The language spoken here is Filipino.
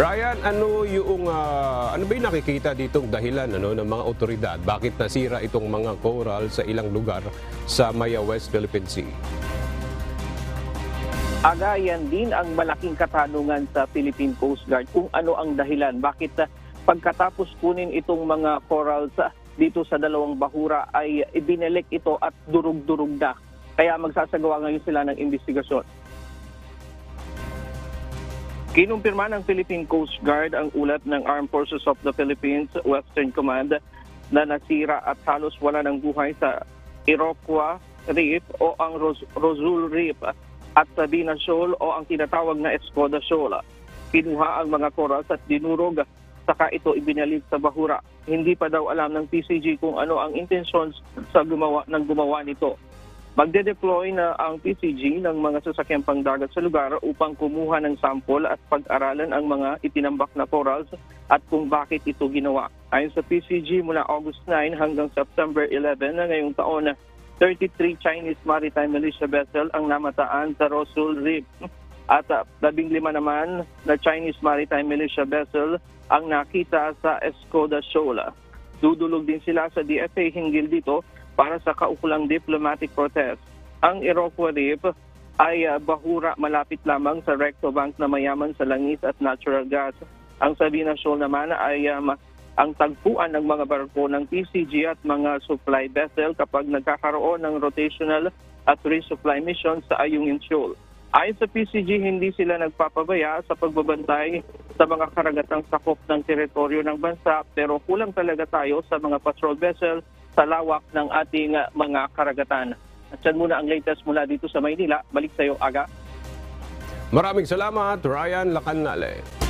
Ryan, ano ba yung nakikita ditong dahilan ng mga otoridad? Bakit nasira itong mga coral sa ilang lugar sa Maya West Philippine Sea? Yan din ang malaking katanungan sa Philippine Coast Guard kung ano ang dahilan. Bakit pagkatapos kunin itong mga corals dito sa dalawang bahura ay ibinalik ito at durug-durug na. Kaya magsasagawa ngayon sila ng investigasyon. Kinumpirma ng Philippine Coast Guard ang ulat ng Armed Forces of the Philippines Western Command na nasira at halos wala ng buhay sa Iroquois Reef o ang Rosul Reef at Sabina Shoal o ang tinatawag na Escoda Shoal. Kinuha ang mga corals at dinurog, saka ito ibinalik sa bahura. Hindi pa daw alam ng PCG kung ano ang intensyon sa gumawa nito. Magde-deploy na ang PCG ng mga sasakyang pangdagat sa lugar upang kumuha ng sample at pag-aralan ang mga itinambak na corals at kung bakit ito ginawa. Ayon sa PCG, mula August 9 hanggang September 11 na ngayong taon, 33 Chinese Maritime Militia vessel ang namataan sa Rosul Reef at 15 naman na Chinese Maritime Militia vessel ang nakita sa Escoda Shoal. Dudulog din sila sa DFA hinggil dito para sa kaukulang diplomatic protest. Ang Iroquois Reef ay bahura malapit lamang sa Recto Bank na mayaman sa langis at natural gas. Ang Sabina Shoal naman ay ang tagpuan ng mga barko ng PCG at mga supply vessel kapag nagkakaroon ng rotational at resupply mission sa Ayungin Shoal. Ayon sa PCG, hindi sila nagpapabaya sa pagbabantay sa mga karagatang sakop ng teritoryo ng bansa pero kulang talaga tayo sa mga patrol vessel sa lawak ng ating mga karagatan. At yan muna ang latest mula dito sa Maynila. Balik sa iyo, Aga. Maraming salamat, Ryan Lacanale.